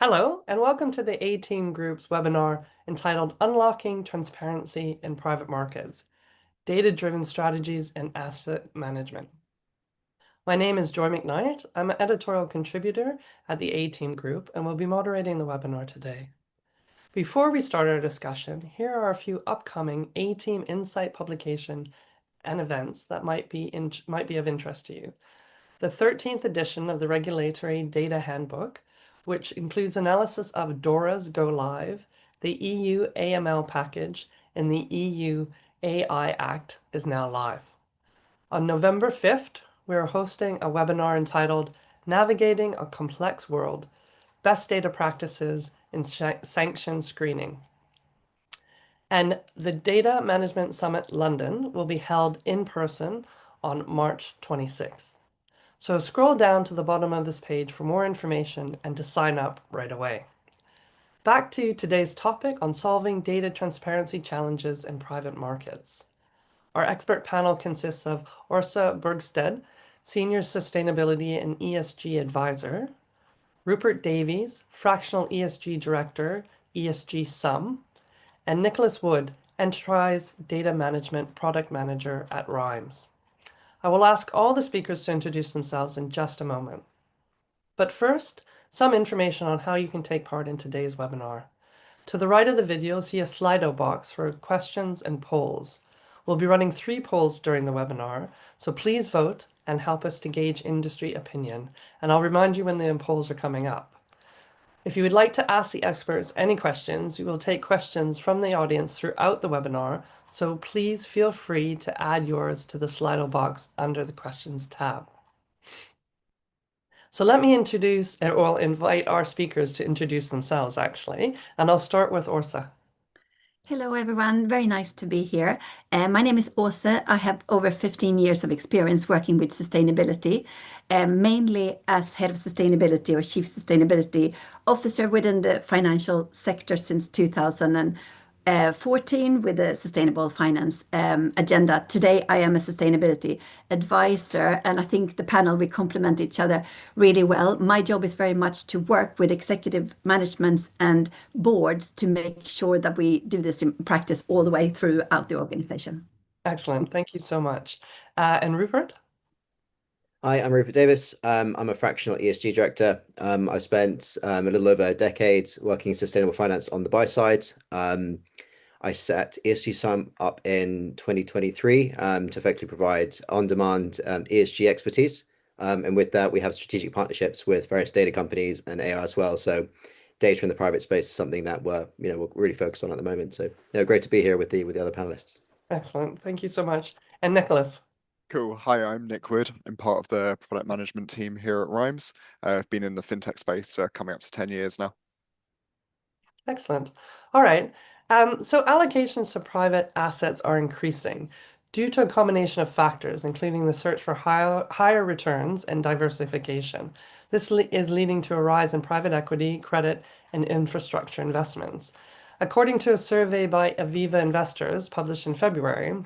Hello, and welcome to the A-Team Group's webinar entitled Unlocking Transparency in Private Markets, Data-Driven Strategies and Asset Management. My name is Joy McKnight. I'm an editorial contributor at the A-Team Group and will be moderating the webinar today. Before we start our discussion, here are a few upcoming A-Team Insight publication and events that might be of interest to you. The 13th edition of the Regulatory Data Handbook, which includes analysis of DORA's Go Live, the EU AML package, and the EU AI Act is now live. On November 5th, we are hosting a webinar entitled Navigating a Complex World, Best Data Practices in Sanction Screening. And the Data Management Summit London will be held in person on March 26th. So scroll down to the bottom of this page for more information and to sign up right away. Back to today's topic on solving data transparency challenges in private markets. Our expert panel consists of Åsa Bergstedt, Senior Sustainability and ESG Advisor, Rupert Davies, Fractional ESG Director, ESG Sum, and Nicholas Wood, Enterprise Data Management Product Manager at RIMES. I will ask all the speakers to introduce themselves in just a moment. But first, some information on how you can take part in today's webinar. To the right of the video, see a Slido box for questions and polls. We'll be running 3 polls during the webinar, so please vote and help us to gauge industry opinion. And I'll remind you when the polls are coming up. If you would like to ask the experts any questions, we will take questions from the audience throughout the webinar, so please feel free to add yours to the Slido box under the Questions tab. So let me introduce, or invite our speakers to introduce themselves, actually, and I'll start with Åsa. Hello, everyone. Very nice to be here. My name is Åsa. I have over 15 years of experience working with sustainability, mainly as head of sustainability or chief sustainability officer within the financial sector since 2014 with the sustainable finance agenda. Today, I am a sustainability advisor, and I think the panel will complement each other really well. My job is very much to work with executive managements and boards to make sure that we do this in practice all the way throughout the organization. Excellent. Thank you so much. And Rupert? Hi, I'm Rupert Davis. I'm a fractional ESG director. I've spent a little over a decade working in sustainable finance on the buy side. I set ESG Sum up in 2023 to effectively provide on-demand ESG expertise. And with that, we have strategic partnerships with various data companies and AI as well. So data in the private space is something that we're really focused on at the moment. So great to be here with the other panelists. Excellent. Thank you so much. And Nicholas? Cool. Hi, I'm Nick Wood. I'm part of the product management team here at RIMES. I've been in the fintech space for coming up to 10 years now. Excellent. All right. So allocations to private assets are increasing due to a combination of factors, including the search for higher returns and diversification. This is leading to a rise in private equity, credit, and infrastructure investments. According to a survey by Aviva Investors published in February,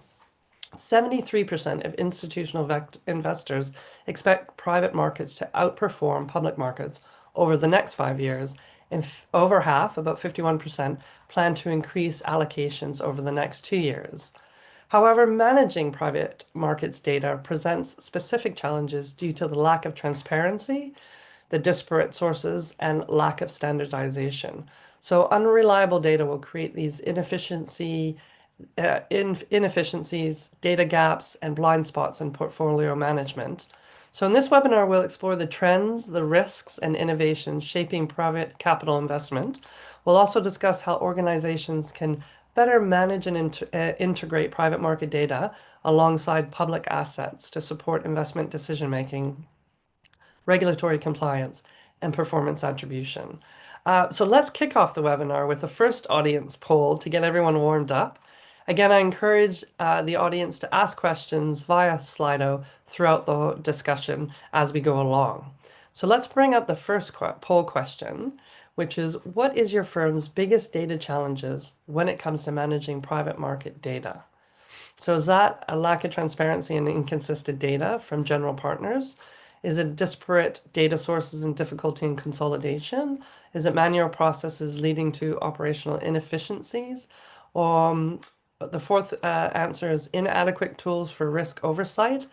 73% of institutional investors expect private markets to outperform public markets over the next 5 years, and over half, about 51%, plan to increase allocations over the next 2 years. However, managing private markets data presents specific challenges due to the lack of transparency, the disparate sources, and lack of standardization. So unreliable data will create these inefficiencies, data gaps, and blind spots in portfolio management. So in this webinar, we'll explore the trends, the risks, and innovations shaping private capital investment. We'll also discuss how organizations can better manage and integrate private market data alongside public assets to support investment decision-making, regulatory compliance, and performance attribution. So let's kick off the webinar with the first audience poll to get everyone warmed up. Again, I encourage the audience to ask questions via Slido throughout the discussion as we go along. So let's bring up the first poll question, which is, what is your firm's biggest data challenges when it comes to managing private market data? So is that a lack of transparency and inconsistent data from general partners? Is it disparate data sources and difficulty in consolidation? Is it manual processes leading to operational inefficiencies? The fourth answer is inadequate tools for risk oversight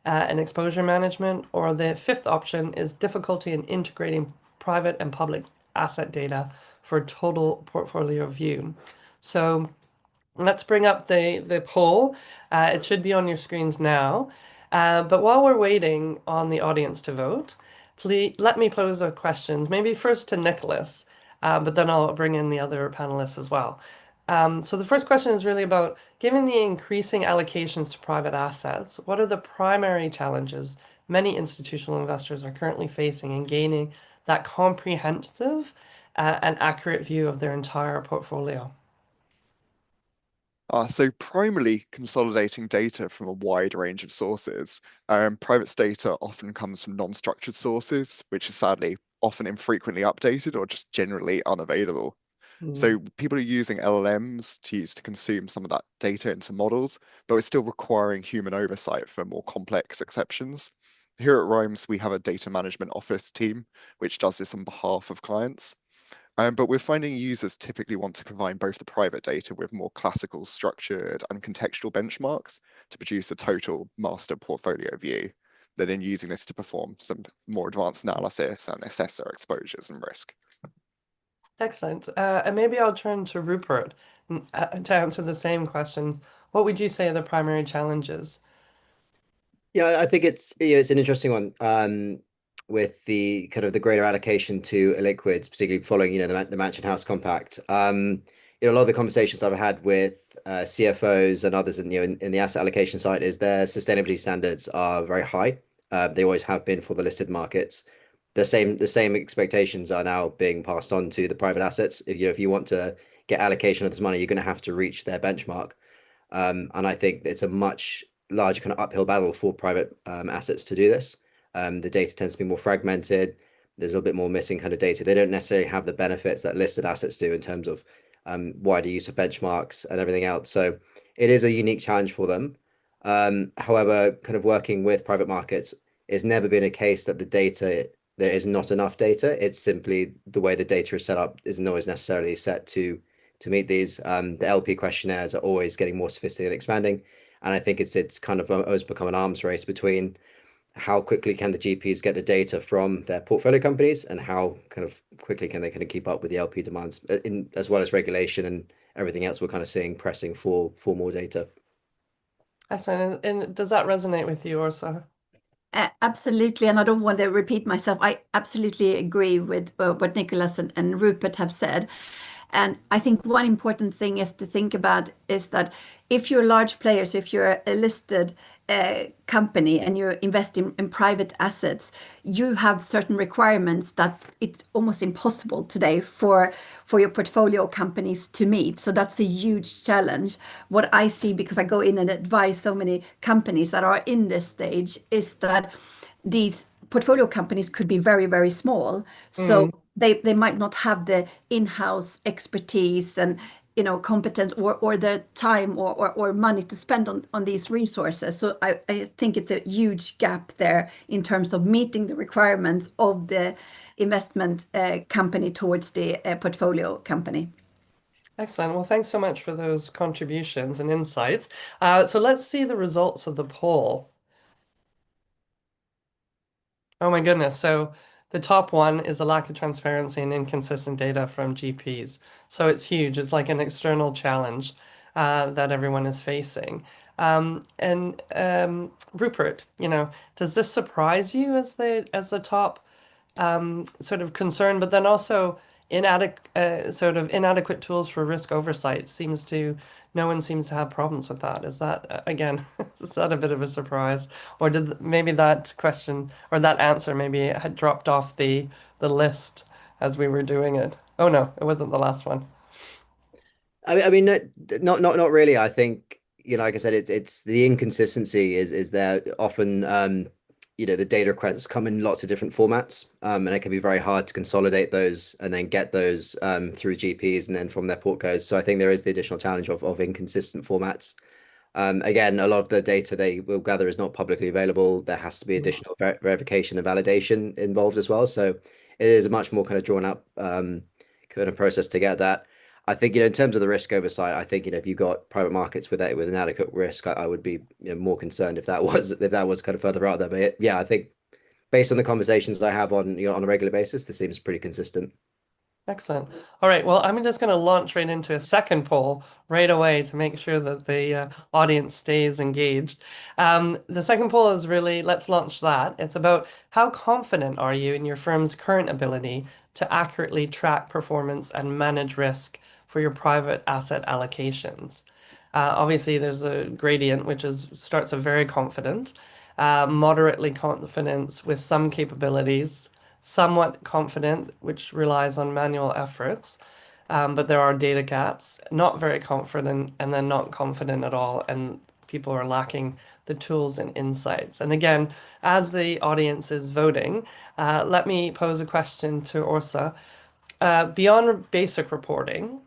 and exposure management. Or the fifth option is difficulty in integrating private and public asset data for total portfolio view. So let's bring up the poll. It should be on your screens now. But while we're waiting on the audience to vote, please let me pose a question, maybe first to Nicholas, but then I'll bring in the other panelists as well. So the first question is really about, given the increasing allocations to private assets, what are the primary challenges many institutional investors are currently facing in gaining that comprehensive and accurate view of their entire portfolio? So primarily consolidating data from a wide range of sources. Private data often comes from non-structured sources, which is sadly often infrequently updated or just generally unavailable. So people are using LLMs to consume some of that data into models, but we're still requiring human oversight for more complex exceptions. Here at Rhymes, we have a data management office team, which does this on behalf of clients. But we're finding users typically want to combine both the private data with more classical, structured, and contextual benchmarks to produce a total master portfolio view. They're then using this to perform some more advanced analysis and assess their exposures and risk. Excellent. And maybe I'll turn to Rupert to answer the same question. What would you say are the primary challenges? Yeah, I think it's an interesting one. With the kind of the greater allocation to illiquids, particularly following the Mansion House Compact. A lot of the conversations I've had with CFOs and others in the asset allocation side is their sustainability standards are very high. They always have been for the listed markets. The same expectations are now being passed on to the private assets. If you want to get allocation of this money, you're going to have to reach their benchmark. And I think it's a much larger kind of uphill battle for private assets to do this. The data tends to be more fragmented. There's a little bit more missing kind of data. They don't necessarily have the benefits that listed assets do in terms of wider use of benchmarks and everything else. So it is a unique challenge for them. However, kind of working with private markets, it's never been a case that there is not enough data. It's simply the way the data is set up isn't always necessarily set to meet these. The LP questionnaires are always getting more sophisticated and expanding. And I think it's kind of always become an arms race between how quickly can the GPs get the data from their portfolio companies and how kind of quickly can they kind of keep up with the LP demands, as well as regulation and everything else we're kind of seeing pressing for more data. Excellent. And does that resonate with you, Orsa? Absolutely, and I don't want to repeat myself. I absolutely agree with what Nicholas and Rupert have said. And I think one important thing is to think about is that if you're a large player, so if you're a listed company and you're investing in private assets, you have certain requirements that it's almost impossible today for your portfolio companies to meet. So that's a huge challenge. What I see, because I go in and advise so many companies that are in this stage, is that these portfolio companies could be very, very small. So they might not have the in-house expertise and competence or the time or money to spend on these resources. So I think it's a huge gap there in terms of meeting the requirements of the investment company towards the portfolio company. Excellent. Well, thanks so much for those contributions and insights. So let's see the results of the poll. Oh my goodness. So the top one is a lack of transparency and inconsistent data from GPs. So it's huge. It's like an external challenge that everyone is facing. And Rupert, does this surprise you as the top sort of concern, but then also inadequate tools for risk oversight no one seems to have problems with that. Is that again, is that a bit of a surprise, or did maybe that question or that answer maybe had dropped off the list as we were doing it? Oh no, it wasn't the last one. I mean, not really. I think, like I said, it's the inconsistency is there often. The data requests come in lots of different formats, and it can be very hard to consolidate those and then get those through GPs and then from their portcos. So I think there is the additional challenge of inconsistent formats. Again, a lot of the data they will gather is not publicly available. There has to be additional verification and validation involved as well. So it is a much more kind of drawn up kind of process to get that. I think, in terms of the risk oversight, I think, if you've got private markets with an adequate risk, I would be more concerned if that was kind of further out there. But yeah, I think based on the conversations I have on on a regular basis, this seems pretty consistent. Excellent. All right. Well, I'm just going to launch right into a second poll right away to make sure that the audience stays engaged. The second poll is really, let's launch that. It's about how confident are you in your firm's current ability to accurately track performance and manage risk for your private asset allocations. Obviously, there's a gradient, which starts at very confident, moderately confidence with some capabilities, somewhat confident, which relies on manual efforts, but there are data gaps, not very confident, and then not confident at all, and people are lacking the tools and insights. And again, as the audience is voting, let me pose a question to Orsa. Beyond basic reporting,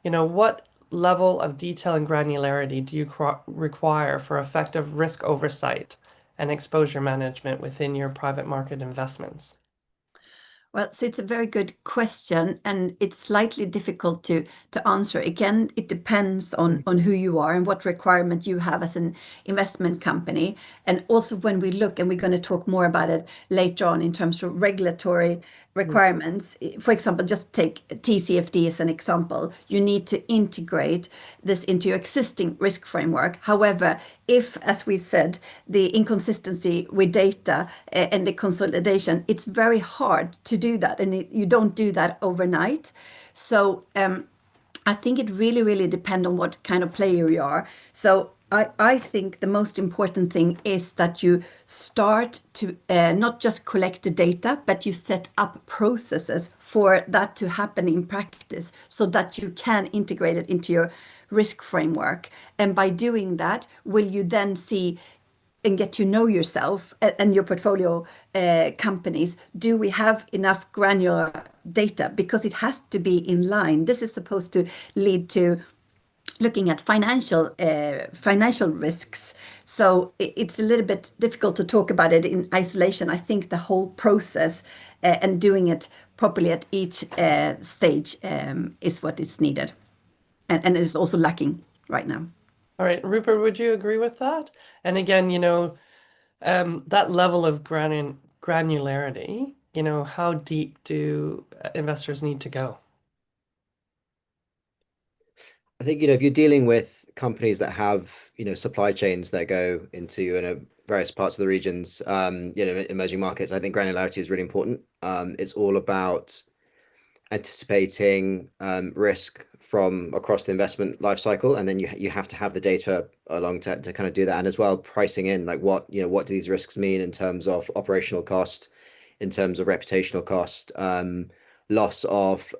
what level of detail and granularity do you require for effective risk oversight and exposure management within your private market investments? Well, so it's a very good question, and it's slightly difficult to answer. Again, it depends on who you are and what requirement you have as an investment company. And also when we look, and we're going to talk more about it later on in terms of regulatory requirements. For example, just take TCFD as an example. You need to integrate this into your existing risk framework. However, if, as we said, the inconsistency with data and the consolidation, it's very hard to do that, and you don't do that overnight. So I think it really, really depends on what kind of player you are. So I think the most important thing is that you start to not just collect the data, but you set up processes for that to happen in practice so that you can integrate it into your risk framework. And by doing that, will you then see and get to know yourself and your portfolio companies? Do we have enough granular data? Because it has to be in line. This is supposed to lead to looking at financial risks. So it's a little bit difficult to talk about it in isolation. I think the whole process and doing it properly at each stage is what is needed, and it is also lacking right now. All right, Rupert, would you agree with that? And again, that level of granularity, how deep do investors need to go? I think, if you're dealing with companies that have, supply chains that go into, various parts of the regions, emerging markets, I think granularity is really important. It's all about anticipating risk from across the investment life cycle, and then you have to have the data along to kind of do that, and as well pricing in like what do these risks mean in terms of operational cost, in terms of reputational cost, loss of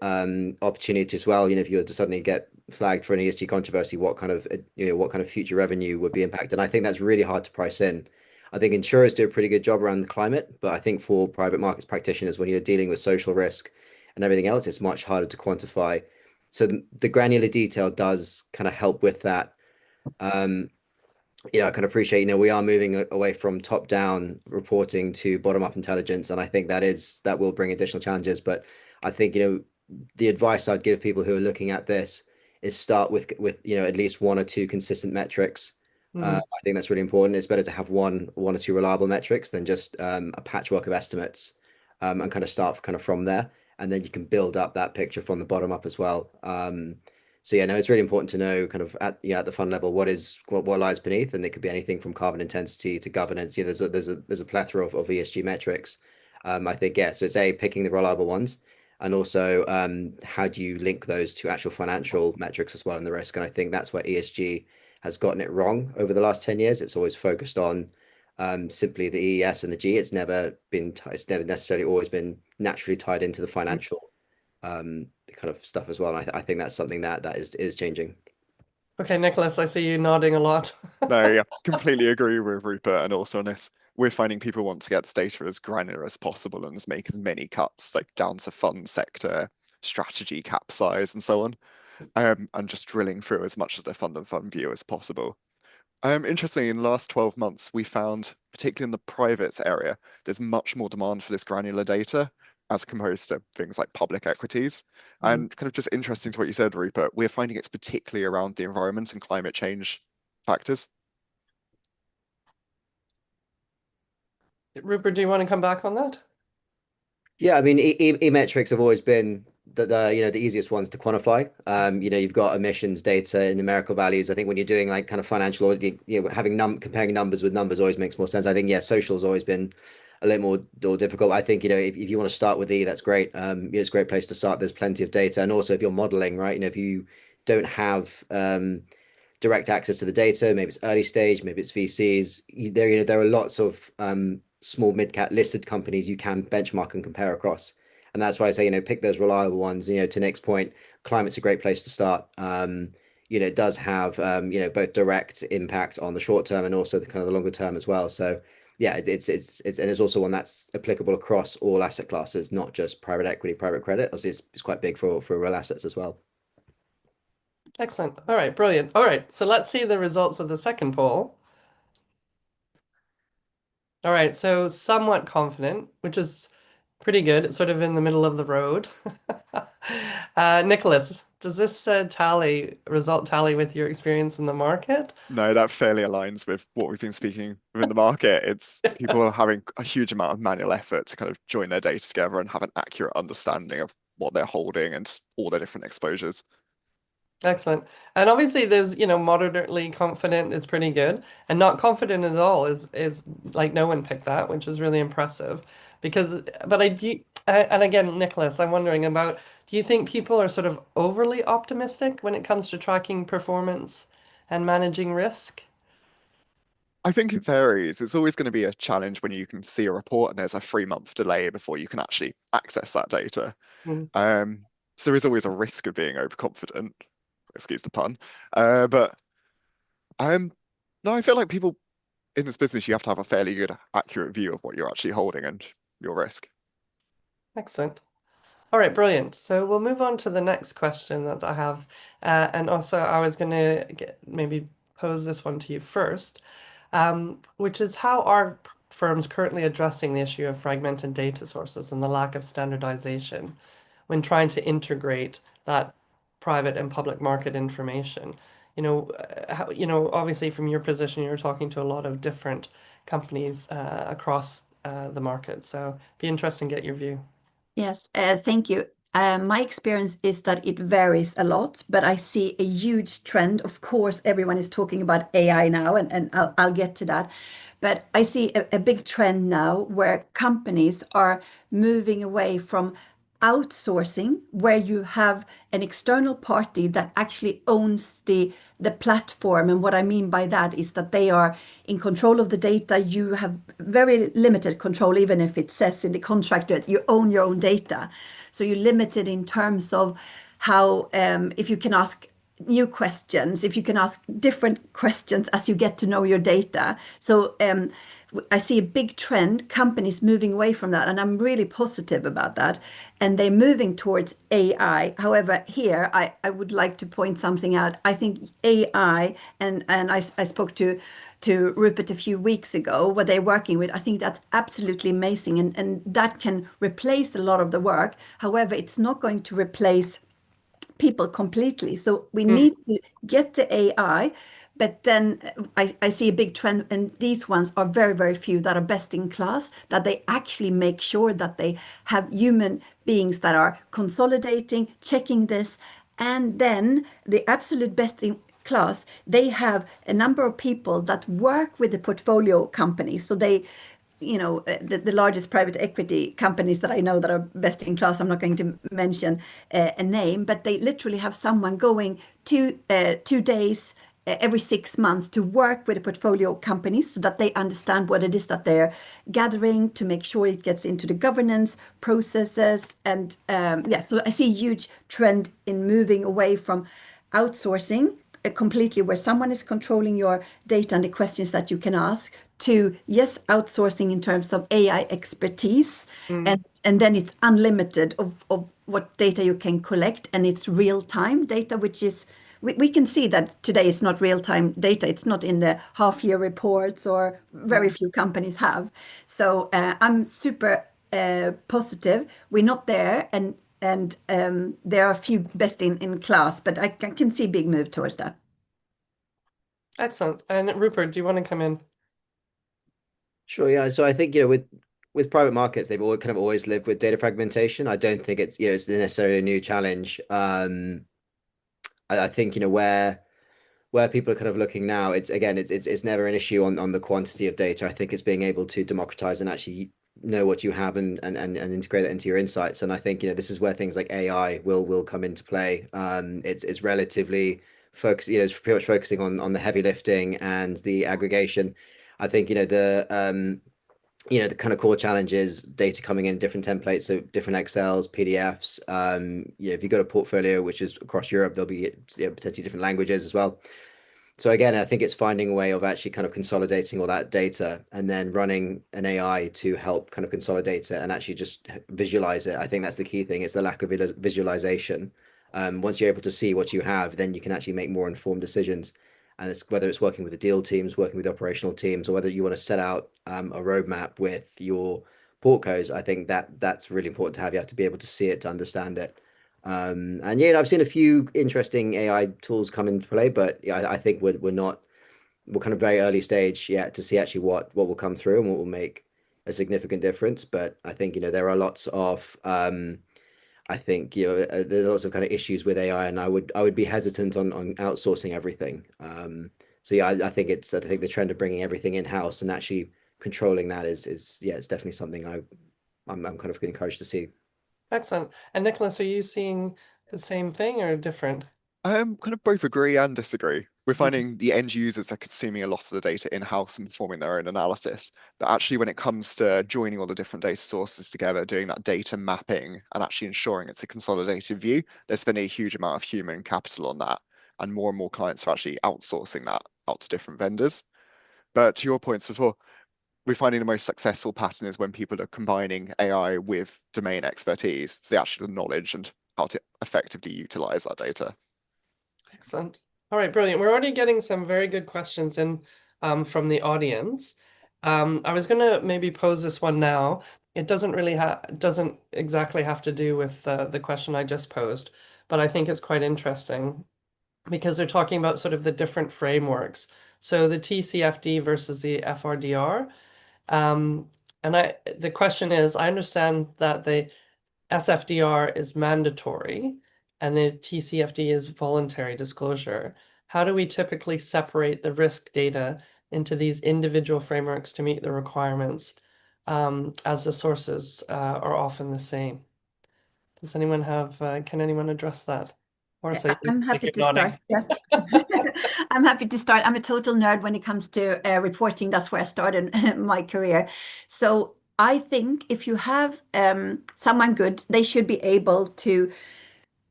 opportunity as well. If you were to suddenly get flagged for an ESG controversy, what kind of future revenue would be impacted? And I think that's really hard to price in. I think insurers do a pretty good job around the climate, but I think for private markets practitioners, when you're dealing with social risk and everything else, it's much harder to quantify. So the granular detail does kind of help with that. I can appreciate, we are moving away from top-down reporting to bottom-up intelligence, and I think that will bring additional challenges. But I think, the advice I'd give people who are looking at this is start with at least one or two consistent metrics. I think that's really important. It's better to have one or two reliable metrics than just a patchwork of estimates, and kind of start kind of from there, and then you can build up that picture from the bottom up as well. So yeah, no, it's really important to know kind of at the fund level what lies beneath, and it could be anything from carbon intensity to governance. There's a plethora of ESG metrics. I think so it's picking the reliable ones, and also how do you link those to actual financial metrics as well and the risk. And I think that's where ESG has gotten it wrong over the last 10 years. It's always focused on simply the EES and the G. It's never necessarily always been naturally tied into the financial kind of stuff as well. And I think that's something that is changing. Okay, Nicholas, I see you nodding a lot. No, yeah, completely agree with Rupert. And also on this, we're finding people want to get this data as granular as possible and make as many cuts, like down to fund sector, strategy, cap size, and so on. And just drilling through as much as their fund and fund view as possible. Interestingly, in the last 12 months, we found, particularly in the private area, there's much more demand for this granular data as opposed to things like public equities. And kind of just interesting to what you said, Rupert, we're finding it's particularly around the environment and climate change factors. Rupert, do you want to come back on that? Yeah, I mean, metrics have always been the easiest ones to quantify. You've got emissions data and numerical values. I think when you're doing like kind of financial audit, having comparing numbers with numbers always makes more sense. I think social's always been a little more difficult. I think if you want to start with that's great. It's a great place to start. There's plenty of data, and also if you're modeling, right? If you don't have direct access to the data, maybe it's early stage, maybe it's VCs. There are lots of small mid-cap listed companies you can benchmark and compare across. And that's why I say, pick those reliable ones. To Nick's point, climate's a great place to start. It does have, both direct impact on the short term and also the kind of the longer term as well. So yeah, it's also one that's applicable across all asset classes, not just private equity, private credit. Obviously, it's quite big for real assets as well. Excellent. All right, brilliant. All right, so let's see the results of the second poll. All right, so somewhat confident, which is pretty good. It's sort of in the middle of the road. Nicholas, does this result tally with your experience in the market? No, that fairly aligns with what we've been speaking within the market. It's people are having a huge amount of manual effort to kind of join their data together and have an accurate understanding of what they're holding and all their different exposures. Excellent. And obviously there's, moderately confident is pretty good. And not confident at all is like no one picked that, which is really impressive. But and again, Nicholas, I'm wondering do you think people are sort of overly optimistic when it comes to tracking performance and managing risk? I think it varies. It's always going to be a challenge when you can see a report and there's a 3-month delay before you can actually access that data. So there's always a risk of being overconfident. Excuse the pun. But no, I feel like people in this business, you have to have a fairly good, accurate view of what you're actually holding and your risk. Excellent. All right, brilliant. So we'll move on to the next question that I have. And also, I was going to maybe pose this one to you first, which is how are firms currently addressing the issue of fragmented data sources and the lack of standardization when trying to integrate that private and public market information? Obviously from your position, you're talking to a lot of different companies across the market. So be interesting to get your view. Yes, thank you. My experience is that it varies a lot, but I see a huge trend. Of course, everyone is talking about AI now, and I'll get to that. But I see a big trend now where companies are moving away from outsourcing, where you have an external party that actually owns the platform. And what I mean by that is that they are in control of the data. You have very limited control, even if it says in the contract that you own your own data. So you're limited in terms of how, if you can ask new questions, if you can ask different questions as you get to know your data. So I see a big trend, companies moving away from that, and I'm really positive about that. And they're moving towards AI. However, here I would like to point something out. I think AI, and I spoke to Rupert a few weeks ago, what they're working with, I think that's absolutely amazing. And that can replace a lot of the work. However, it's not going to replace people completely. So we need to get the AI, but then I see a big trend, and these ones are very, very few that are best in class, that they actually make sure that they have human beings that are consolidating, checking this, and then the absolute best in class, they have a number of people that work with the portfolio companies. So they, the largest private equity companies that I know that are best in class, I'm not going to mention a name, but they literally have someone going 2 days every 6 months to work with the portfolio companies so that they understand what it is that they're gathering, to make sure it gets into the governance processes. And so I see a huge trend in moving away from outsourcing completely, where someone is controlling your data and the questions that you can ask, to outsourcing in terms of AI expertise, and then it's unlimited of what data you can collect, and it's real time data, which is we can see that today it's not real-time data. It's not in the half-year reports, or very few companies have. So I'm super positive. We're not there, and there are a few best in class, but I can see a big move towards that. Excellent. And Rupert, do you want to come in? Sure, yeah. So I think, with private markets, they've all kind of always lived with data fragmentation. I don't think it's necessarily a new challenge. I think, where people are kind of looking now, it's never an issue on the quantity of data. I think it's being able to democratize and actually know what you have and integrate that into your insights. And I think, this is where things like AI will come into play. It's relatively focused, it's pretty much focusing on the heavy lifting and the aggregation. I think, the kind of core challenge is data coming in different templates, so different Excels, PDFs. If you've got a portfolio which is across Europe, there'll be potentially different languages as well. So again, I think it's finding a way of actually kind of consolidating all that data and then running an AI to help kind of consolidate it and actually just visualize it. I think that's the key thing. It's the lack of visualization. Once you're able to see what you have, then you can actually make more informed decisions. And it's whether it's working with the deal teams, working with operational teams, or whether you want to set out a roadmap with your portcos. I think that's really important to have. You have to be able to see it to understand it. And I've seen a few interesting AI tools come into play, but yeah, I think we're kind of very early stage yet to see actually what will come through and what will make a significant difference. But I think there are lots of I think there's lots of kind of issues with AI, and I would be hesitant on outsourcing everything. So yeah, I think the trend of bringing everything in house and actually controlling that is it's definitely something I'm kind of encouraged to see. Excellent. And Nicholas, are you seeing the same thing or different? Kind of both agree and disagree. We're finding the end users are consuming a lot of the data in-house and performing their own analysis. But actually, when it comes to joining all the different data sources together, doing that data mapping and actually ensuring it's a consolidated view, they're spending a huge amount of human capital on that. And more clients are actually outsourcing that out to different vendors. But to your points before, we're finding the most successful pattern is when people are combining AI with domain expertise, so the actual knowledge and how to effectively utilize that data. Excellent. All right, brilliant. We're already getting some very good questions in from the audience. I was going to maybe pose this one now. It doesn't exactly have to do with the question I just posed, but I think it's quite interesting because they're talking about sort of the different frameworks. So the TCFD versus the FRDR. And the question is, I understand that the SFDR is mandatory and the TCFD is voluntary disclosure. How do we typically separate the risk data into these individual frameworks to meet the requirements, as the sources are often the same? Does anyone can anyone address that? Or so I'm happy to start. Yeah. I'm happy to start. I'm a total nerd when it comes to reporting. That's where I started my career. So I think if you have someone good, they should be able to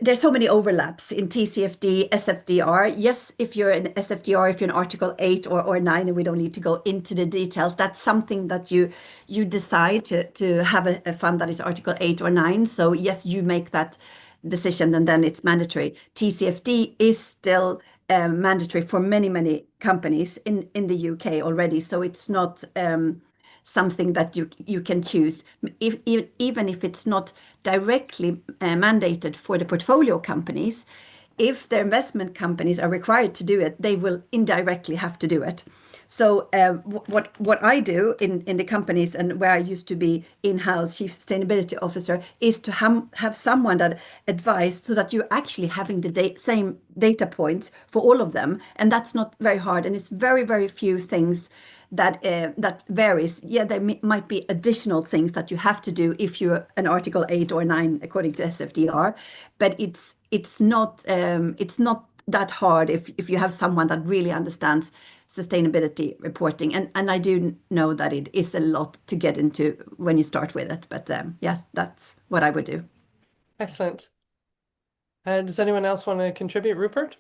there's so many overlaps in TCFD, SFDR. Yes, if you're an SFDR, if you're an Article 8 or 9, and we don't need to go into the details, that's something that you decide to have a fund that is Article 8 or 9. So yes, you make that decision and then it's mandatory. TCFD is still mandatory for many companies in the UK already. So it's not something that you can choose. Even if it's not directly mandated for the portfolio companies, if the investment companies are required to do it, they will indirectly have to do it. So what I do in the companies and where I used to be in-house chief sustainability officer is to have someone that advise so that you're actually having the same data points for all of them. And that's not very hard. And it's very few things that varies. Yeah, there might be additional things that you have to do if you're an Article 8 or 9 according to SFDR, but it's not that hard if you have someone that really understands sustainability reporting. And I do know that it is a lot to get into when you start with it, but yes, that's what I would do. Excellent. Does anyone else want to contribute, Rupert?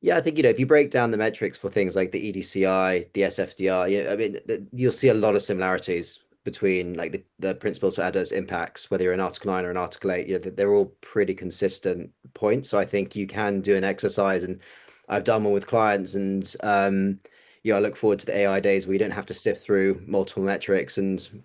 Yeah, I think, if you break down the metrics for things like the EDCI, the SFDR, I mean, you'll see a lot of similarities between like the principles for adverse impacts, whether you're an Article 9 or an Article 8, they're all pretty consistent point. So I think you can do an exercise, and I've done one with clients, and I look forward to the AI days where you don't have to sift through multiple metrics and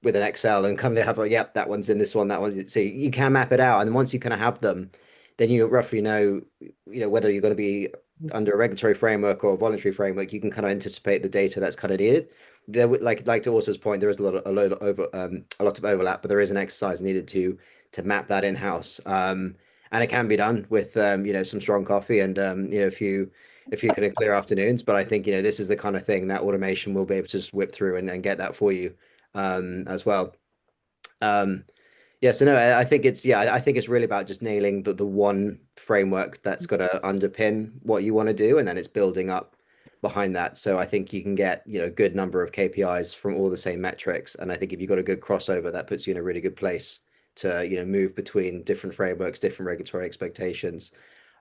with an Excel and kind of have like, yep, that one's in this one, that one. So you can map it out, and once you kind of have them, then you roughly know, whether you're going to be under a regulatory framework or a voluntary framework. You can kind of anticipate the data that's kind of needed. There, like to Orsa's point, there is a lot of overlap, but there is an exercise needed to map that in house. And it can be done with some strong coffee and a few kind of clear afternoons. But I think this is the kind of thing that automation will be able to just whip through and get that for you as well. Yeah, so no, I think I think it's really about just nailing the one framework that's got to underpin what you want to do, and then it's building up behind that. So I think you can get a good number of KPIs from all the same metrics, and I think if you've got a good crossover, that puts you in a really good place to move between different frameworks, different regulatory expectations.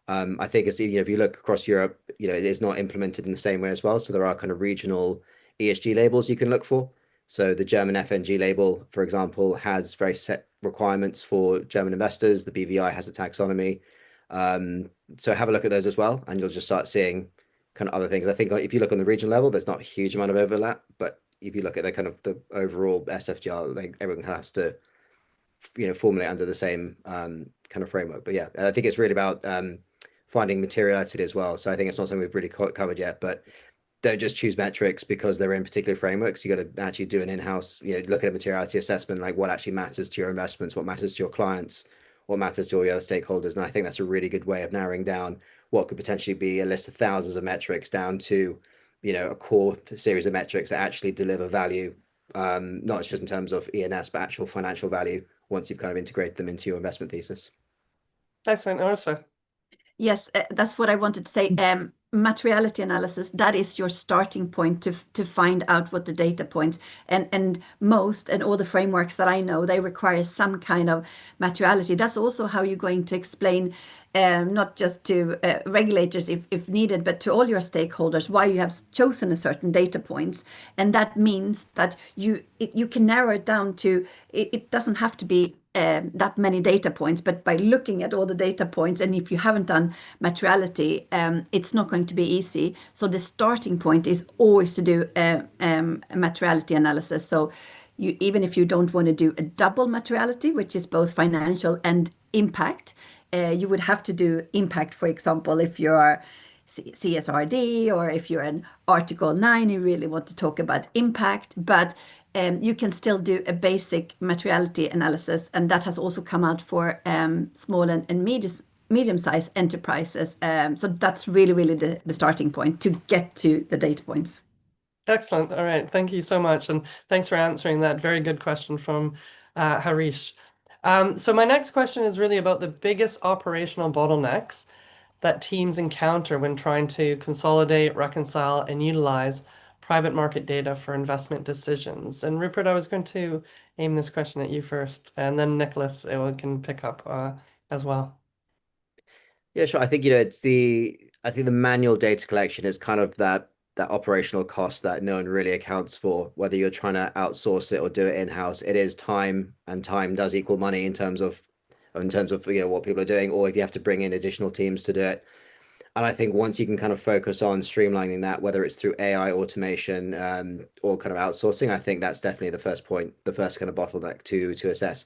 I think it's if you look across Europe, it is not implemented in the same way as well. So there are kind of regional ESG labels you can look for. So the German FNG label, for example, has very set requirements for German investors. The BVI has a taxonomy. So have a look at those as well, and you'll just start seeing kind of other things. I think if you look on the regional level, there's not a huge amount of overlap, but if you look at the kind of the overall SFDR, like everyone has to formulate under the same kind of framework. But yeah, I think it's really about finding materiality as well. So I think it's not something we've really covered yet, but don't just choose metrics because they're in particular frameworks. You got to actually do an in-house, look at a materiality assessment, like what actually matters to your investments, what matters to your clients, what matters to all your other stakeholders. And I think that's a really good way of narrowing down what could potentially be a list of thousands of metrics down to, a core series of metrics that actually deliver value, not just in terms of ENS, but actual financial value once you've kind of integrated them into your investment thesis. Excellent, Orsa. Yes, that's what I wanted to say. Materiality analysis, that is your starting point to find out what the data points, and most and all the frameworks that I know, they require some kind of materiality. That's also how you're going to explain not just to regulators if needed, but to all your stakeholders why you have chosen a certain data points. And that means that you can narrow it down to, it doesn't have to be that many data points, but by looking at all the data points, and if you haven't done materiality, it's not going to be easy. So the starting point is always to do a materiality analysis. So even if you don't want to do a double materiality, which is both financial and impact, you would have to do impact, for example, if you're CSRD or if you're an Article 9, you really want to talk about impact, but you can still do a basic materiality analysis, and that has also come out for small and medium-sized enterprises. So that's really the starting point to get to the data points. Excellent. All right. Thank you so much. And thanks for answering that very good question from Harish. So my next question is really about the biggest operational bottlenecks that teams encounter when trying to consolidate, reconcile, and utilize private market data for investment decisions. And Rupert, I was going to aim this question at you first, and then Nicholas can pick up as well. Yeah, sure. I think I think the manual data collection is kind of that operational cost that no one really accounts for, whether you're trying to outsource it or do it in-house. It is time, and time does equal money in terms of what people are doing, or if you have to bring in additional teams to do it. And I think once you can kind of focus on streamlining that, whether it's through AI automation or kind of outsourcing, I think that's definitely the first point, the first kind of bottleneck to assess.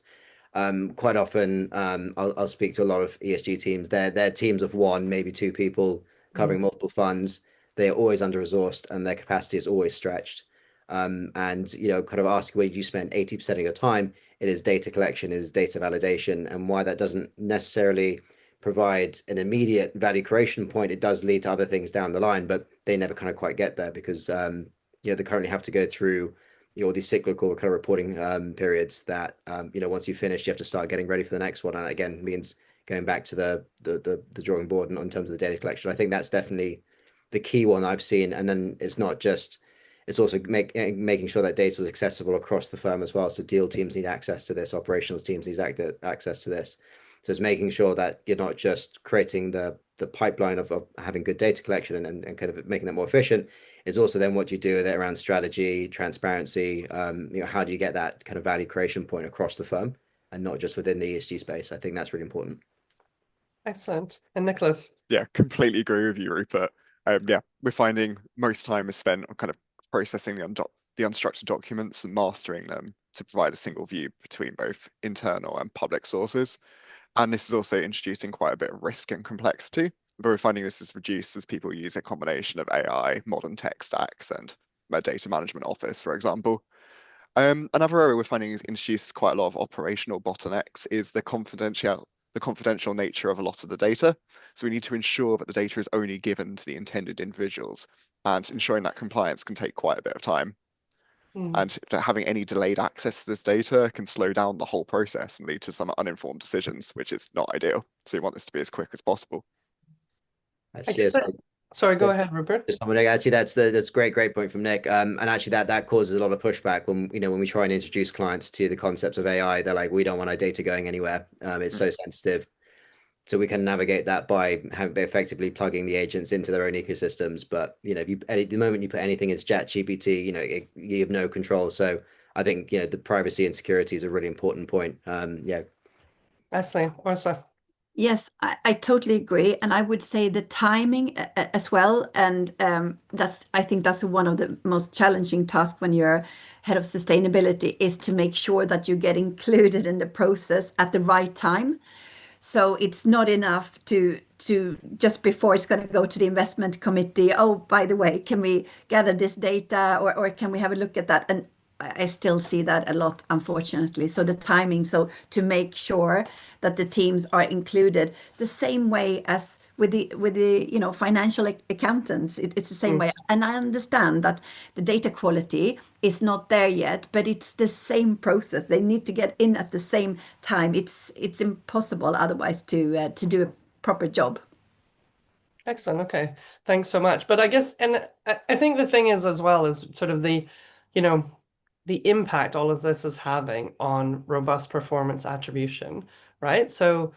Quite often, I'll speak to a lot of ESG teams. They're teams of one, maybe two people covering multiple funds. They are always under-resourced, and their capacity is always stretched. And kind of ask where you spend 80% of your time. It is data collection, it is data validation, and why that doesn't necessarily provide an immediate value creation point. It does lead to other things down the line, but they never kind of quite get there because they currently have to go through these cyclical kind of reporting periods that once you finish, you have to start getting ready for the next one. And again, means going back to the drawing board in terms of the data collection. I think that's definitely the key one I've seen. And then it's also making sure that data is accessible across the firm as well. So deal teams need access to this, operations teams need access to this. So it's making sure that you're not just creating the pipeline of having good data collection and kind of making that more efficient. It's also then what you do with it around strategy, transparency. How do you get that kind of value creation point across the firm and not just within the ESG space? I think that's really important. Excellent. And Nicholas? Yeah, completely agree with you, Rupert. Yeah, we're finding most time is spent on kind of processing the unstructured documents and mastering them to provide a single view between both internal and public sources. And this is also introducing quite a bit of risk and complexity, but we're finding this is reduced as people use a combination of AI, modern tech stacks, and a data management office, for example. Another area we're finding is introduces quite a lot of operational bottlenecks is the confidential nature of a lot of the data. So we need to ensure that the data is only given to the intended individuals, and ensuring that compliance can take quite a bit of time. Mm. And that having any delayed access to this data can slow down the whole process and lead to some uninformed decisions, which is not ideal. So we want this to be as quick as possible. I Actually, guess sorry, go ahead, Rupert. actually, that's great point from Nick. And actually, that causes a lot of pushback when when we try and introduce clients to the concepts of AI. They're like, we don't want our data going anywhere. It's so sensitive. So we can navigate that by effectively plugging the agents into their own ecosystems. But if you the moment you put anything into ChatGPT, you have no control. So I think the privacy and security is a really important point. Yeah. Excellent. Orsa? Yes, I totally agree. And I would say the timing as well. And I think that's one of the most challenging tasks when you're head of sustainability is to make sure that you get included in the process at the right time. So it's not enough to just before it's going to go to the investment committee. Oh, by the way, can we gather this data or can we have a look at that? And I still see that a lot, unfortunately. So the timing, so to make sure that the teams are included the same way as with the financial accountants, it's the same way. And I understand that the data quality is not there yet, but it's the same process. They need to get in at the same time. It's impossible otherwise to do a proper job. Excellent. Okay. Thanks so much. But I guess, and I think the thing is as well is sort of the impact all of this is having on robust performance attribution, right? So,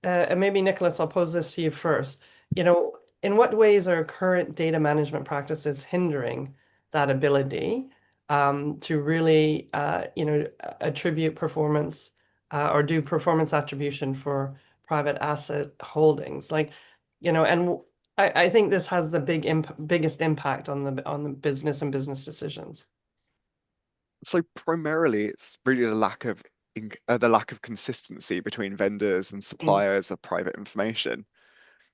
and maybe Nicholas, I'll pose this to you first. In what ways are current data management practices hindering that ability to really, attribute performance or do performance attribution for private asset holdings? And I think this has the biggest impact on the business and business decisions. So primarily, it's really the lack of consistency between vendors and suppliers of private information,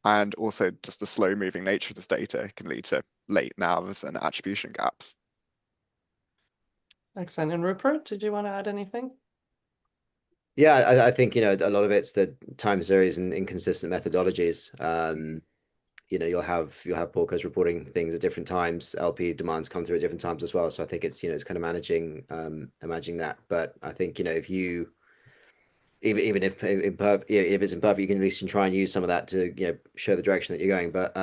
and also just the slow-moving nature of this data can lead to late NAVs and attribution gaps. Excellent. And Rupert, did you want to add anything? Yeah, I think a lot of it's the time series and inconsistent methodologies. You'll have portcos reporting things at different times. LP demands come through at different times as well. So I think it's it's kind of managing that. But I think if you even if it's imperfect, you can at least try and use some of that to show the direction that you're going. But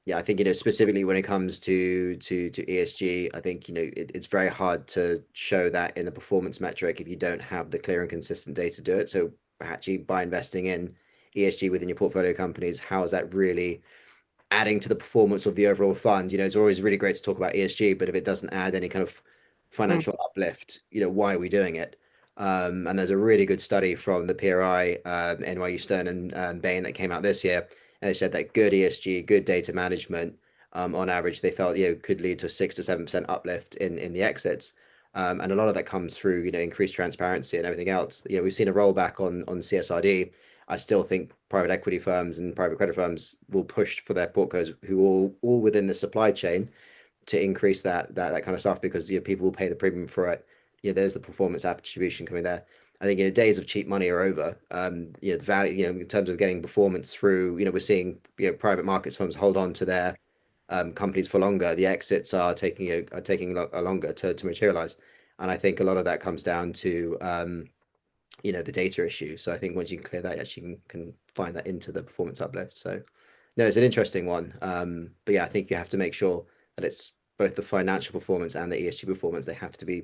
yeah, I think specifically when it comes to ESG, I think it's very hard to show that in a performance metric if you don't have the clear and consistent data to do it. So actually, by investing in ESG within your portfolio companies, how is that really adding to the performance of the overall fund? It's always really great to talk about ESG, but if it doesn't add any kind of financial uplift, why are we doing it? And there's a really good study from the PRI, NYU Stern and Bain that came out this year, and it said that good ESG, good data management, on average, they felt could lead to a 6 to 7% uplift in the exits. And a lot of that comes through increased transparency and everything else. We've seen a rollback on CSRD. I still think private equity firms and private credit firms will push for their portcos who are all within the supply chain to increase that kind of stuff because people will pay the premium for it. There's the performance attribution coming there. I think days of cheap money are over. The value, in terms of getting performance through, we're seeing private markets firms hold on to their companies for longer. The exits are taking a longer to materialize, and I think a lot of that comes down to the data issue. So I think once you can clear that, you actually can find that into the performance uplift. So no, it's an interesting one. But yeah, I think you have to make sure that it's both the financial performance and the ESG performance. They have to be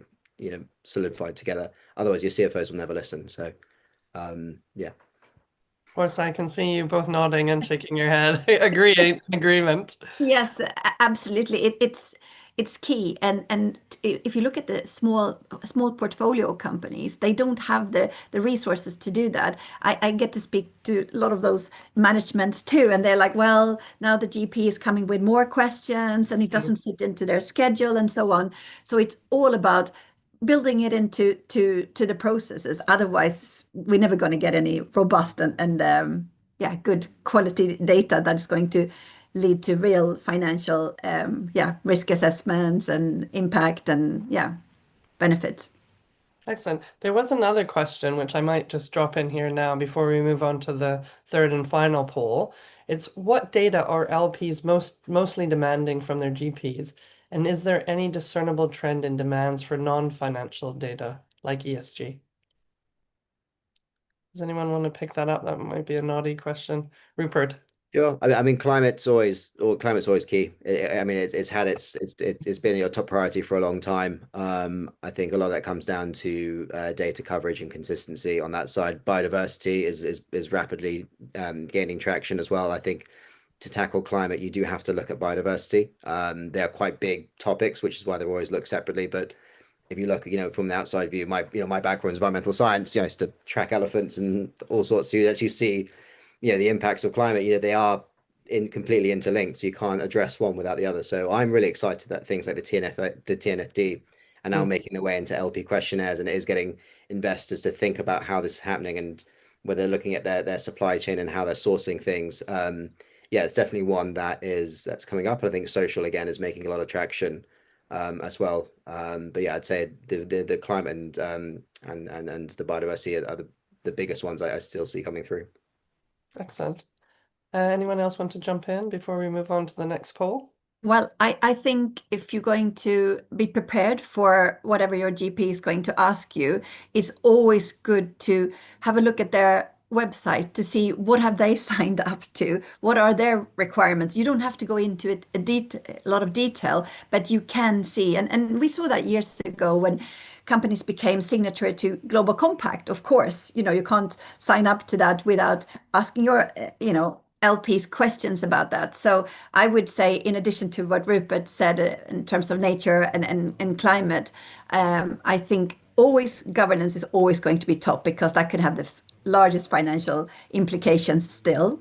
solidified together. Otherwise, your CFOs will never listen. So yeah. Of course, I can see you both nodding and shaking your head. Agreement. Yes, absolutely. it's key. And if you look at the small portfolio companies, they don't have the resources to do that. I get to speak to a lot of those managements too, and they're like, well, now the GP is coming with more questions and it doesn't fit into their schedule and so on. So it's all about building it into to the processes. Otherwise, we're never going to get any robust and yeah, good quality data that is going to lead to real financial yeah, risk assessments and impact and yeah, benefits. Excellent. There was another question which I might just drop in here now before we move on to the third and final poll. It's what data are LPs mostly demanding from their GPs? And is there any discernible trend in demands for non-financial data like ESG? Does anyone want to pick that up? That might be a naughty question. Rupert. Sure. I mean, climate's always key. I mean, it's been your top priority for a long time. I think a lot of that comes down to data coverage and consistency on that side. Biodiversity is rapidly gaining traction as well. I think to tackle climate, you do have to look at biodiversity. They are quite big topics, which is why they're always looked separately. But if you look, from the outside view, my background is environmental science. Is to track elephants and all sorts. So you actually see the impacts of climate, they are completely interlinked. So you can't address one without the other. So I'm really excited that things like the TNFD are now making their way into LP questionnaires, and it is getting investors to think about how this is happening and whether they're looking at their supply chain and how they're sourcing things. Yeah, it's definitely one that's coming up. And I think social again is making a lot of traction as well. But yeah, I'd say the climate and the biodiversity are the biggest ones I still see coming through. Excellent. Anyone else want to jump in before we move on to the next poll? Well, I think if you're going to be prepared for whatever your GP is going to ask you, it's always good to have a look at their website to see what have they signed up to, what are their requirements. You don't have to go into it a lot of detail, but you can see, and we saw that years ago when companies became signatory to Global Compact. Of course, you can't sign up to that without asking your, LPs questions about that. So I would say, in addition to what Rupert said in terms of nature and climate, I think always governance is always going to be top because that could have the largest financial implications still.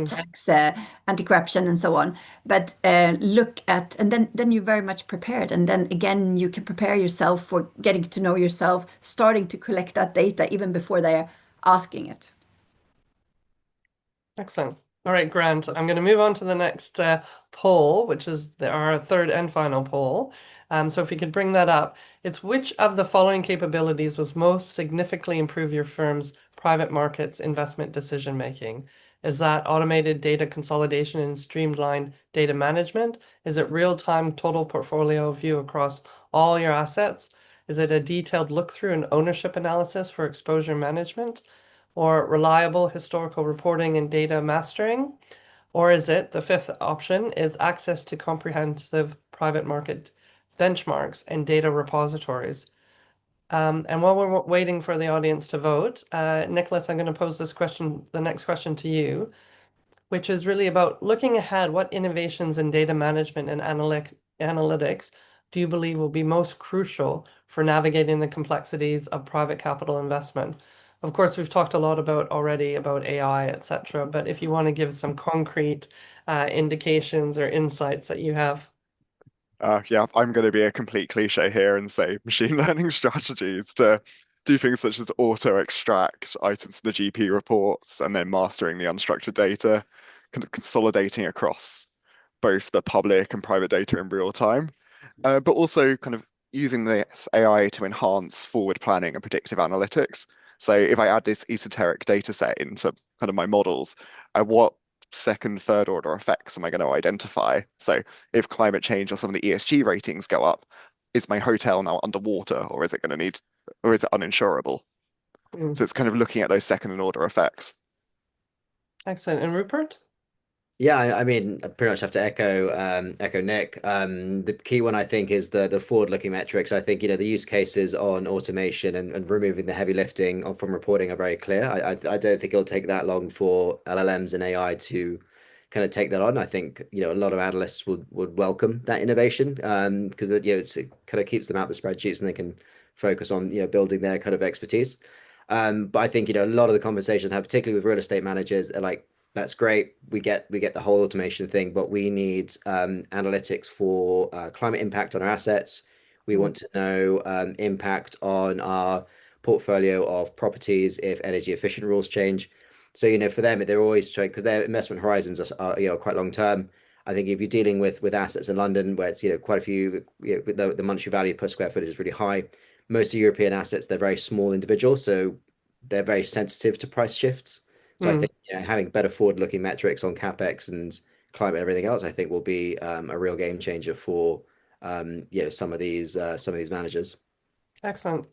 Tax, anti-corruption, and so on. But look at, and then you're very much prepared. And then again, you can prepare yourself for getting to know yourself, starting to collect that data even before they're asking it. Excellent. All right, Grant, I'm going to move on to the next poll, which is our third and final poll. So if you could bring that up, it's which of the following capabilities was most significantly improve your firm's private markets investment decision making? Is that automated data consolidation and streamlined data management? Is it real-time total portfolio view across all your assets? Is it a detailed look-through and ownership analysis for exposure management? Or reliable historical reporting and data mastering? Or is it, the fifth option, is access to comprehensive private market benchmarks and data repositories? And while we're waiting for the audience to vote, Nicholas, I'm going to pose the next question to you, which is really about looking ahead, what innovations in data management and analytics do you believe will be most crucial for navigating the complexities of private capital investment? Of course, we've talked a lot already about AI, etc. But if you want to give some concrete indications or insights that you have. Yeah, I'm going to be a complete cliche here and say machine learning strategies to do things such as auto extract items from the GP reports and then mastering the unstructured data, kind of consolidating across both the public and private data in real time, but also kind of using this AI to enhance forward planning and predictive analytics. So if I add this esoteric data set into kind of my models, what second, third order effects am I going to identify? So if climate change or some of the ESG ratings go up, is my hotel now underwater, or is it uninsurable? So it's kind of looking at those second and order effects. Excellent. And Rupert? Yeah, I mean, I pretty much have to echo Nick. The key one I think is the forward-looking metrics. I think the use cases on automation and removing the heavy lifting from reporting are very clear. I don't think it'll take that long for LLMs and AI to kind of take that on. I think, you know, a lot of analysts would welcome that innovation, because you know, it kind of keeps them out the spreadsheets and they can focus on, you know, building their kind of expertise. But I think, you know, a lot of the conversations I have, particularly with real estate managers, are like, that's great. We get the whole automation thing, but we need analytics for climate impact on our assets. We want to know impact on our portfolio of properties if energy efficient rules change. So, you know, for them, they're always trying, because their investment horizons are, you know, quite long term. I think if you're dealing with assets in London where it's, you know, quite a few, you know, the monetary value per square foot is really high. Most of European assets, they're very small individuals, so they're very sensitive to price shifts. So I think, you know, having better forward-looking metrics on CapEx and climate and everything else, I think will be a real game changer for you know, some of these managers. Excellent.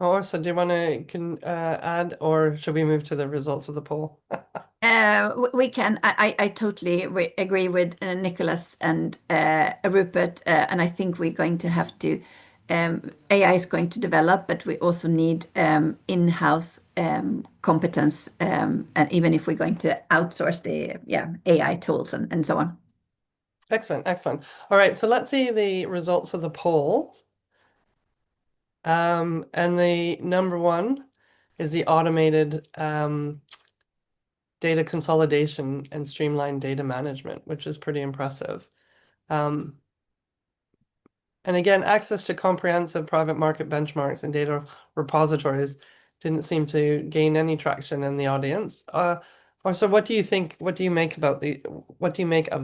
Orsa, do you want to add, or should we move to the results of the poll? We can. I totally agree with Nicholas and Rupert, and I think we're going to have to. AI is going to develop, but we also need in-house competence, and even if we're going to outsource the AI tools and so on. Excellent, excellent. All right, so let's see the results of the poll. And the number one is the automated data consolidation and streamlined data management, which is pretty impressive. And again, access to comprehensive private market benchmarks and data repositories didn't seem to gain any traction in the audience. So what do you think? What do you make of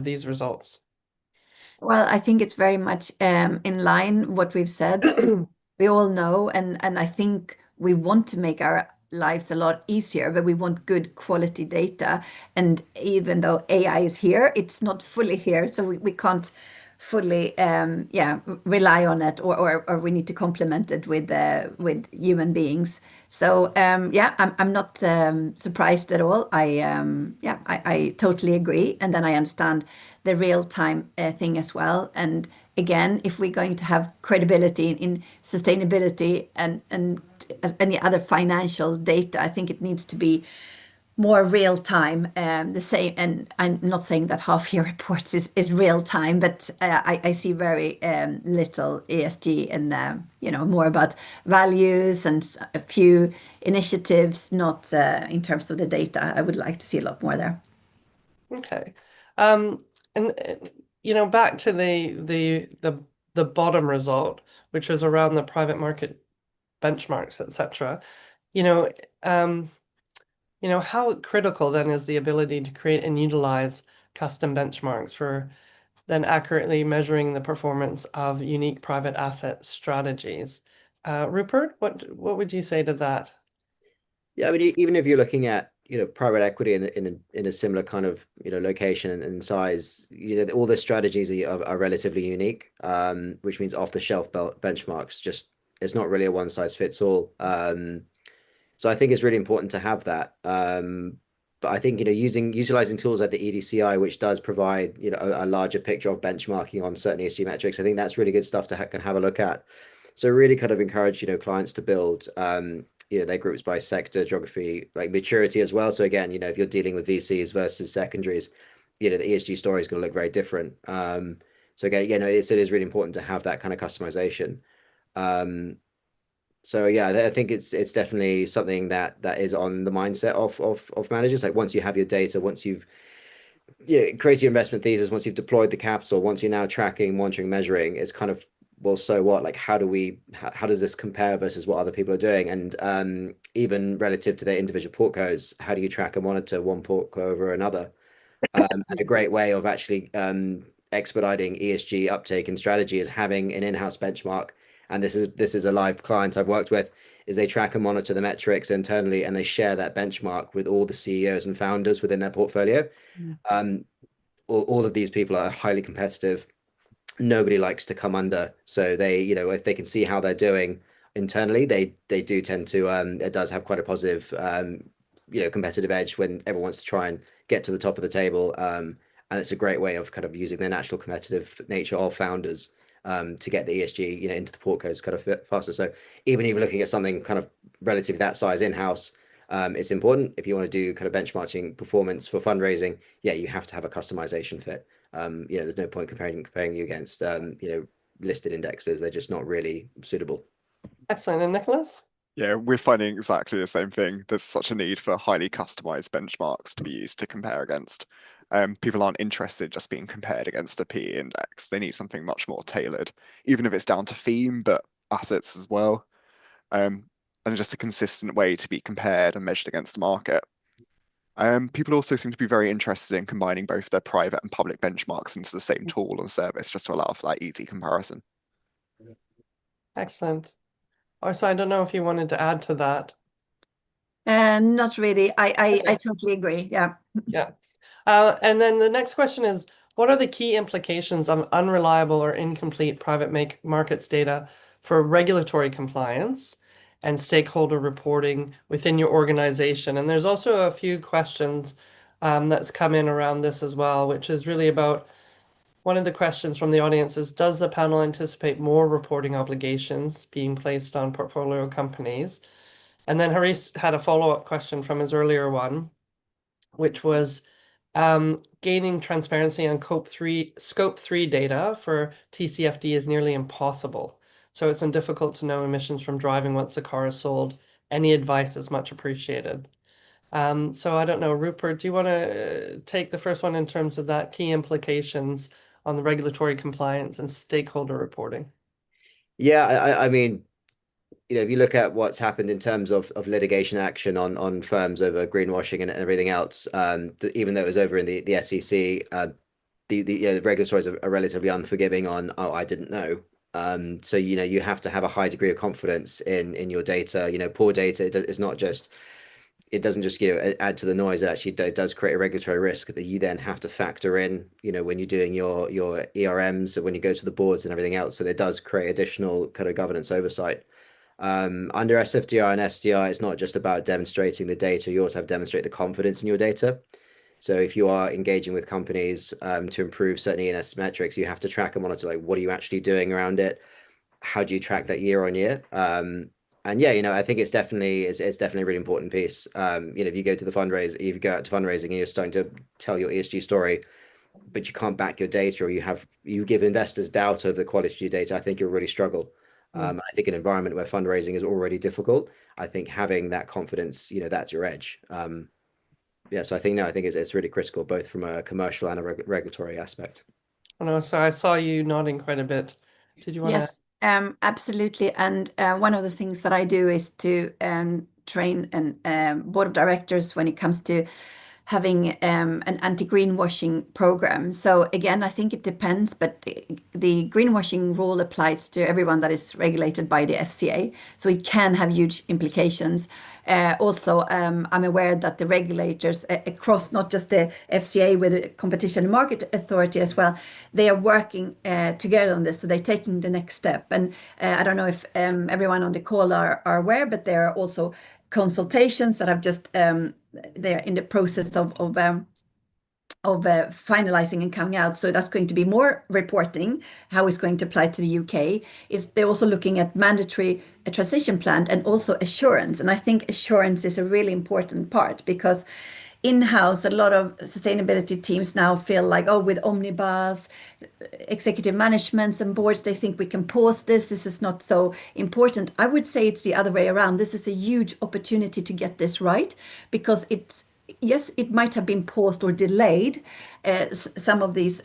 these results? Well, I think it's very much in line what we've said. We all know, and I think we want to make our lives a lot easier, but we want good quality data. And even though AI is here, it's not fully here, so we can't fully rely on it, or we need to complement it with human beings. So I'm not surprised at all. I totally agree, and then I understand the real time thing as well. And again, if we're going to have credibility in sustainability and any other financial data, I think it needs to be more real time. The same, and I'm not saying that half-year reports is real time, but I see very little ESG and you know, more about values and a few initiatives, not in terms of the data. I would like to see a lot more there. Okay. And you know, back to the bottom result, which was around the private market benchmarks, etc. You know, how critical then is the ability to create and utilize custom benchmarks for then accurately measuring the performance of unique private asset strategies? Rupert, what would you say to that? Yeah, I mean, even if you're looking at, you know, private equity in a similar kind of, you know, location and size, you know, all the strategies are relatively unique, which means off-the-shelf benchmarks just, it's not really a one size fits all. So I think it's really important to have that. But I think, you know, utilizing tools like the EDCI, which does provide, you know, a larger picture of benchmarking on certain ESG metrics, I think that's really good stuff to can have a look at. So really kind of encourage, you know, clients to build you know, their groups by sector, geography, like maturity as well. So again, you know, if you're dealing with VCs versus secondaries, you know, the ESG story is going to look very different. So again, you know, it is really important to have that kind of customization. So yeah, I think it's definitely something that is on the mindset of managers. Like once you have your data, once you've created your investment thesis, once you've deployed the capital, once you're now tracking, monitoring, measuring, it's kind of, well, so what? Like, how does this compare versus what other people are doing? And even relative to their individual portcos, how do you track and monitor one portco over another? And a great way of actually expediting ESG uptake and strategy is having an in-house benchmark. And this is a live client I've worked with, is they track and monitor the metrics internally, and they share that benchmark with all the CEOs and founders within their portfolio. All of these people are highly competitive. Nobody likes to come under, so they, you know, if they can see how they're doing internally, they do tend to it does have quite a positive you know, competitive edge when everyone wants to try and get to the top of the table, and it's a great way of kind of using the natural competitive nature of founders to get the ESG, you know, into the portcos kind of faster. So even looking at something kind of relatively that size in-house, It's important if you want to do kind of benchmarking performance for fundraising. Yeah, you have to have a customization fit. There's no point comparing you against listed indexes. They're just not really suitable. Excellent. And Nicholas? Yeah, we're finding exactly the same thing. There's such a need for highly customized benchmarks to be used to compare against. People aren't interested just being compared against a PE index. They need something much more tailored, even if it's down to theme, but assets as well. And just a consistent way to be compared and measured against the market. People also seem to be very interested in combining both their private and public benchmarks into the same tool and service, just to allow for that easy comparison. Excellent. Also, I don't know if you wanted to add to that. Not really. I Okay. totally agree. Yeah. Yeah. And then the next question is, what are the key implications of unreliable or incomplete private markets data for regulatory compliance and stakeholder reporting within your organization? And there's also a few questions that's come in around this as well, which is really about one of the questions from the audience is, does the panel anticipate more reporting obligations being placed on portfolio companies? And then Haris had a follow-up question from his earlier one, which was gaining transparency on scope 3 data for TCFD is nearly impossible. So it's difficult to know emissions from driving once the car is sold. Any advice is much appreciated. So I don't know, Rupert, do you want to take the first one in terms of that key implications on the regulatory compliance and stakeholder reporting? Yeah, I mean, if you look at what's happened in terms of litigation action on firms over greenwashing and everything else, even though it was over in the SEC, the regulators are relatively unforgiving on, oh, I didn't know. So you have to have a high degree of confidence in your data. Poor data is not just, it doesn't just add to the noise. It actually does create a regulatory risk that you then have to factor in when you're doing your ERMs, when you go to the boards and everything else. So it does create additional kind of governance oversight. Under SFDR and SDR, it's not just about demonstrating the data, you also have to demonstrate the confidence in your data. So if you are engaging with companies to improve certain ENS metrics, you have to track and monitor, like, what are you actually doing around it? How do you track that year on year? And yeah, I think it's definitely a really important piece. If you go to the fundraise, if you go out to fundraising and you're starting to tell your ESG story, but you can't back your data, or you give investors doubt over the quality of your data, I think you'll really struggle. I think an environment where fundraising is already difficult, I think having that confidence, that's your edge. Yeah, so I think it's really critical, both from a commercial and a regulatory aspect. I know, so I saw you nodding quite a bit. Did you want to? Yes, absolutely. And one of the things that I do is to train an board of directors when it comes to having an anti-greenwashing program. So again, I think it depends, but the greenwashing rule applies to everyone that is regulated by the FCA. So it can have huge implications. Also, I'm aware that the regulators across not just the FCA with the Competition and Market Authority as well, they are working together on this. So they're taking the next step. And I don't know if everyone on the call are aware, but there are also consultations that have just they're in the process of finalizing and coming out. So that's going to be more reporting, how it's going to apply to the UK. They're also looking at mandatory transition plan and also assurance. And I think assurance is a really important part, because in-house, a lot of sustainability teams now feel like, oh, with Omnibus, executive managements and boards, they think we can pause this. This is not so important. I would say it's the other way around. This is a huge opportunity to get this right, because yes, it might have been paused or delayed, some of these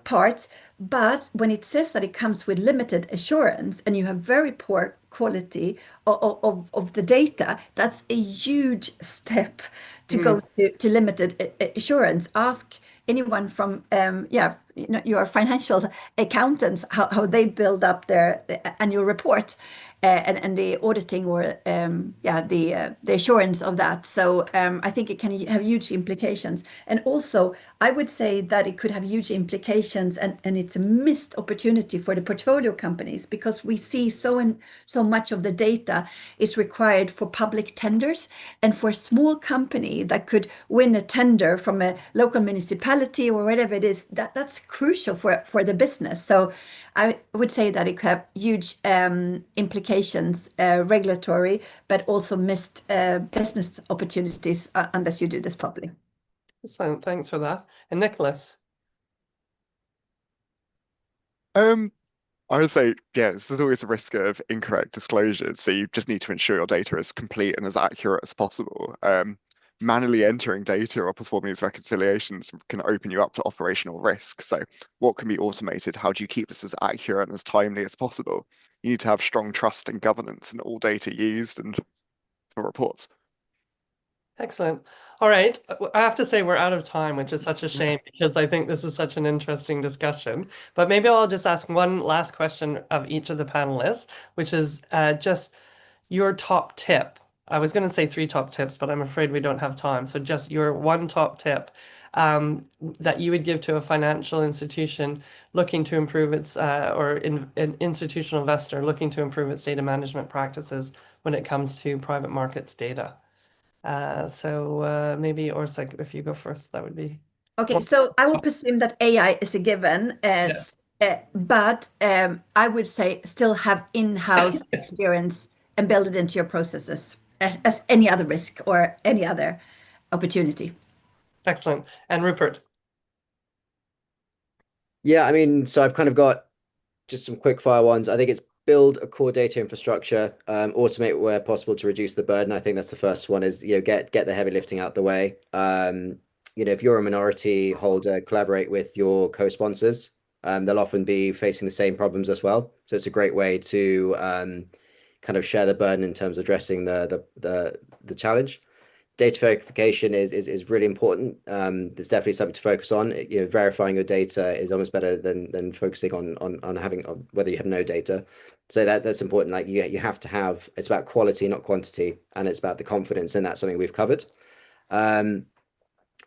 parts, but when it says that it comes with limited assurance and you have very poor quality of the data, that's a huge step to go to limited assurance. Ask anyone from your financial accountants how they build up their annual report and the auditing or the assurance of that. So I think it can have huge implications. And also, I would say that it could have huge implications, and it's a missed opportunity for the portfolio companies, because we see so so much of the data is required for public tenders. And for a small company that could win a tender from a local municipality or whatever it is, that's crucial for the business. So I would say that it could have huge implications, regulatory, but also missed business opportunities unless you do this properly. So thanks for that. And Nicholas. I would say, yes, there's always a risk of incorrect disclosures, so you just need to ensure your data is complete and as accurate as possible. Manually entering data or performing these reconciliations can open you up to operational risk. So what can be automated? How do you keep this as accurate and as timely as possible? You need to have strong trust and governance in all data used and for reports. Excellent. All right. I have to say we're out of time, which is such a shame because I think this is such an interesting discussion. But maybe I'll just ask one last question of each of the panelists, which is just your top tip. I was going to say 3 top tips, but I'm afraid we don't have time. So just your one top tip that you would give to a financial institution looking to improve its, or an institutional investor looking to improve its data management practices when it comes to private markets data. So maybe Orsa, if you go first, that would be. Okay, so I would presume that AI is a given, but I would say still have in-house experience and build it into your processes as any other risk or any other opportunity. Excellent. And Rupert. Yeah, I mean, so I've kind of got just some quick fire ones. I think it's build a core data infrastructure, automate where possible to reduce the burden. I think that's the first one is, get the heavy lifting out the way. If you're a minority holder, collaborate with your co-sponsors. They'll often be facing the same problems as well. So it's a great way to kind of share the burden in terms of addressing the challenge. Data verification is really important. There's definitely something to focus on. Verifying your data is almost better than focusing on having whether you have no data. So that's important. Like you have to have. It's about quality, not quantity, and it's about the confidence, and that's something we've covered. I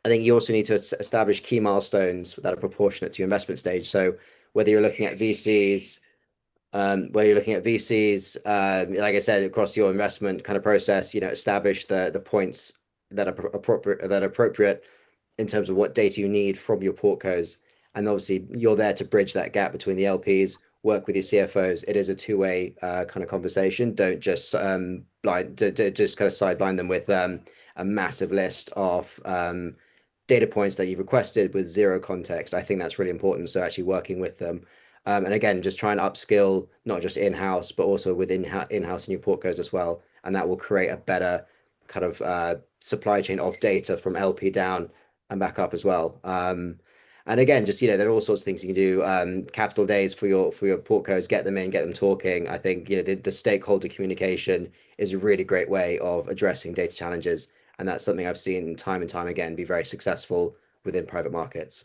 think you also need to establish key milestones that are proportionate to your investment stage. So whether you're looking at VCs, like I said, across your investment kind of process, establish the points that are appropriate in terms of what data you need from your portcos. And obviously you're there to bridge that gap between the LPs, work with your CFOs. It is a two-way kind of conversation. Don't just just kind of sideline them with a massive list of data points that you've requested with zero context. I think that's really important. So actually working with them. And again, just try and upskill, not just in-house, but also within in-house in your portcos as well. And that will create a better kind of supply chain of data from LP down and back up as well. And again, just, there are all sorts of things you can do. Capital days for your portcos, get them in, get them talking. I think, the stakeholder communication is a really great way of addressing data challenges. And that's something I've seen time and time again be very successful within private markets.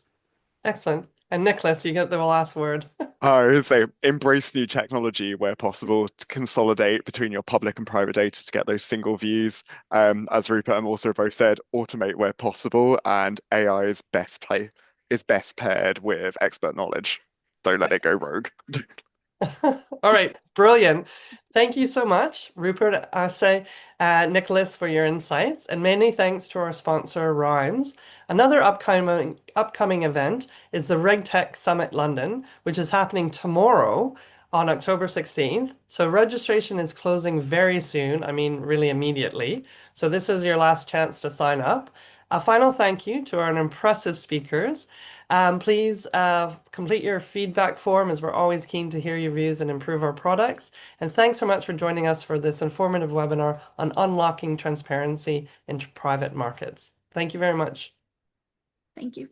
Excellent. And Nicholas, you get the last word. I would say embrace new technology where possible to consolidate between your public and private data to get those single views. As Rupert and also both said, automate where possible, and AI is best paired with expert knowledge. Don't let it go rogue. All right, brilliant. Thank you so much, Rupert, Ase, Nicholas, for your insights, and many thanks to our sponsor, Rhymes. Another upcoming event is the RegTech Summit London, which is happening tomorrow on October 16th. So registration is closing very soon, I mean really immediately. So this is your last chance to sign up. A final thank you to our impressive speakers. Please complete your feedback form, as we're always keen to hear your views and improve our products. And thanks so much for joining us for this informative webinar on unlocking transparency in private markets. Thank you very much. Thank you.